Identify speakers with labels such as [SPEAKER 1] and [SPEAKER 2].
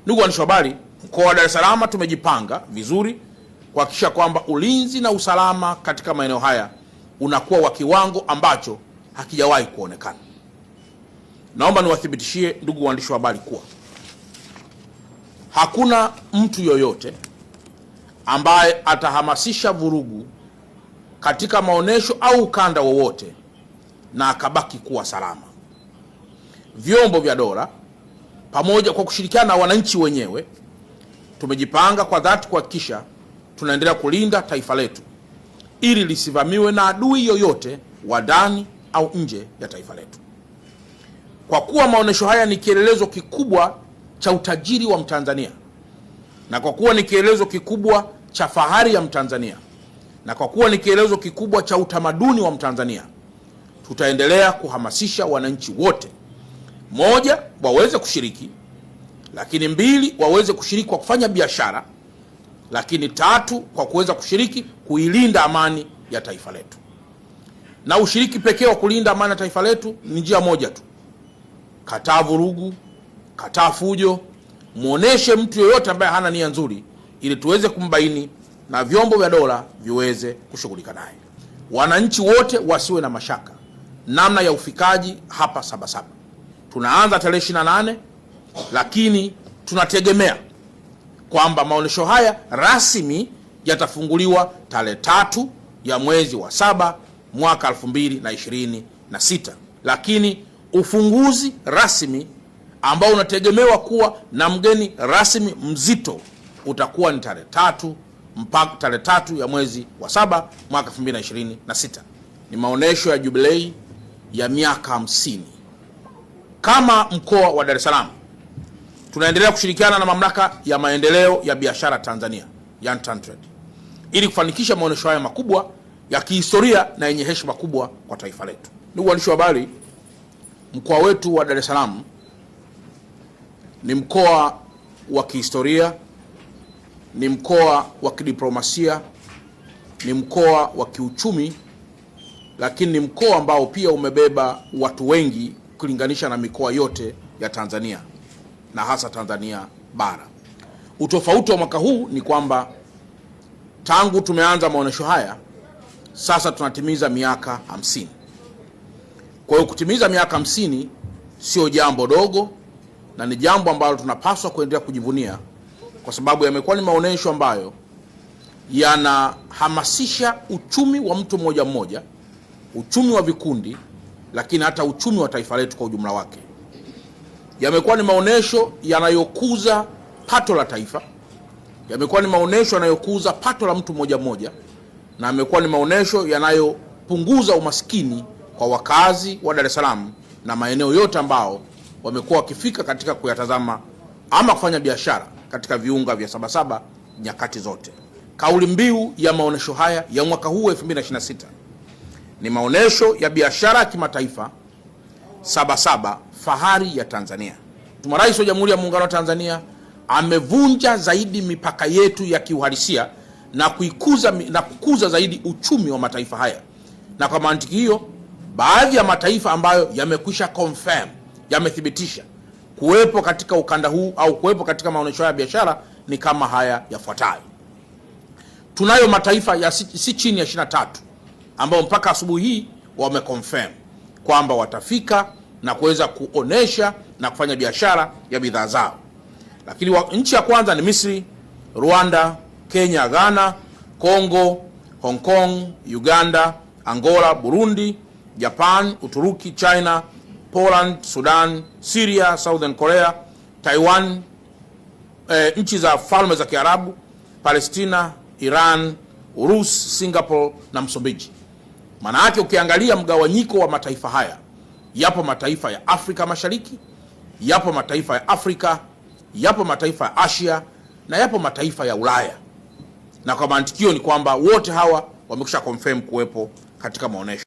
[SPEAKER 1] Ndugu waandishi wa habari, mkoa wa Dar es Salaam tumejipanga vizuri kuhakikisha kwamba ulinzi na usalama katika maeneo haya unakuwa wa kiwango ambacho hakijawahi kuonekana. Naomba niwathibitishie ndugu waandishi wa habari kuwa hakuna mtu yoyote ambaye atahamasisha vurugu katika maonesho au ukanda wowote na akabaki kuwa salama. Vyombo vya dola pamoja kwa kushirikiana na wananchi wenyewe tumejipanga kwa dhati kuhakikisha tunaendelea kulinda taifa letu ili lisivamiwe na adui yoyote wa ndani au nje ya taifa letu. Kwa kuwa maonesho haya ni kielelezo kikubwa cha utajiri wa Mtanzania, na kwa kuwa ni kielelezo kikubwa cha fahari ya Mtanzania, na kwa kuwa ni kielelezo kikubwa cha utamaduni wa Mtanzania, tutaendelea kuhamasisha wananchi wote, moja, waweze kushiriki, lakini mbili, waweze kushiriki kwa kufanya biashara, lakini tatu, kwa kuweza kushiriki kuilinda amani ya taifa letu. Na ushiriki pekee wa kulinda amani ya taifa letu ni njia moja tu: kataa vurugu, kataa fujo, muoneshe mtu yeyote ambaye hana nia nzuri ili tuweze kumbaini na vyombo vya dola viweze kushughulika naye. Wananchi wote wasiwe na mashaka namna ya ufikaji hapa Sabasaba. Tunaanza tarehe 28, lakini tunategemea kwamba maonesho haya rasmi yatafunguliwa tarehe 3 ya mwezi wa 7 mwaka 2026, lakini ufunguzi rasmi ambao unategemewa kuwa na mgeni rasmi mzito utakuwa ni tarehe 3 mpaka tarehe 3 ya mwezi wa 7 mwaka 2026. Ni maonesho ya jubilei ya miaka 50. Kama mkoa wa Dar es Salaam tunaendelea kushirikiana na mamlaka ya maendeleo ya biashara Tanzania, yani TanTrade, ili kufanikisha maonesho haya makubwa ya kihistoria na yenye heshima kubwa kwa taifa letu. Ndugu waandishi wa habari, mkoa wetu wa Dar es Salaam ni mkoa wa kihistoria, ni mkoa wa kidiplomasia, ni mkoa wa kiuchumi, lakini ni mkoa ambao pia umebeba watu wengi kulinganisha na mikoa yote ya Tanzania na hasa Tanzania bara. Utofauti wa mwaka huu ni kwamba tangu tumeanza maonesho haya sasa tunatimiza miaka 50. Kwa hiyo kutimiza miaka 50 sio jambo dogo, na ni jambo ambalo tunapaswa kuendelea kujivunia, kwa sababu yamekuwa ni maonesho ambayo yanahamasisha uchumi wa mtu mmoja mmoja, uchumi wa vikundi, lakini hata uchumi wa taifa letu kwa ujumla wake. Yamekuwa ni maonesho yanayokuza pato la taifa, yamekuwa ni maonesho yanayokuza pato la mtu mmoja mmoja, na yamekuwa ni maonesho yanayopunguza umaskini kwa wakazi wa Dar es Salaam na maeneo yote ambao wamekuwa wakifika katika kuyatazama ama kufanya biashara katika viunga vya Sabasaba nyakati zote. Kauli mbiu ya maonesho haya ya mwaka huu 2026 ni maonesho ya biashara ya kimataifa, Sabasaba, fahari ya Tanzania. Mheshimiwa Rais wa Jamhuri ya Muungano wa Tanzania amevunja zaidi mipaka yetu ya kiuhalisia na kukuza zaidi uchumi wa mataifa haya. Na kwa mantiki hiyo, baadhi ya mataifa ambayo yamekwisha confirm, yamethibitisha kuwepo katika ukanda huu au kuwepo katika maonesho ya biashara ni kama haya yafuatayo. Tunayo mataifa ya si chini ya 23 ambao mpaka asubuhi hii wameconfirm kwamba watafika na kuweza kuonesha na kufanya biashara ya bidhaa zao. Lakini nchi ya kwanza ni Misri, Rwanda, Kenya, Ghana, Kongo, Hong Kong, Uganda, Angola, Burundi, Japan, Uturuki, China, Poland, Sudan, Syria, Southern Korea, Taiwan, nchi za Falme za Kiarabu, Palestina, Iran, Urusi, Singapore na Msumbiji. Maana yake ukiangalia mgawanyiko wa mataifa haya, yapo mataifa ya Afrika Mashariki, yapo mataifa ya Afrika, yapo mataifa ya Asia na yapo mataifa ya Ulaya. Na kwa mantikio ni kwamba wote hawa wamekwisha confirm kuwepo katika maonesho.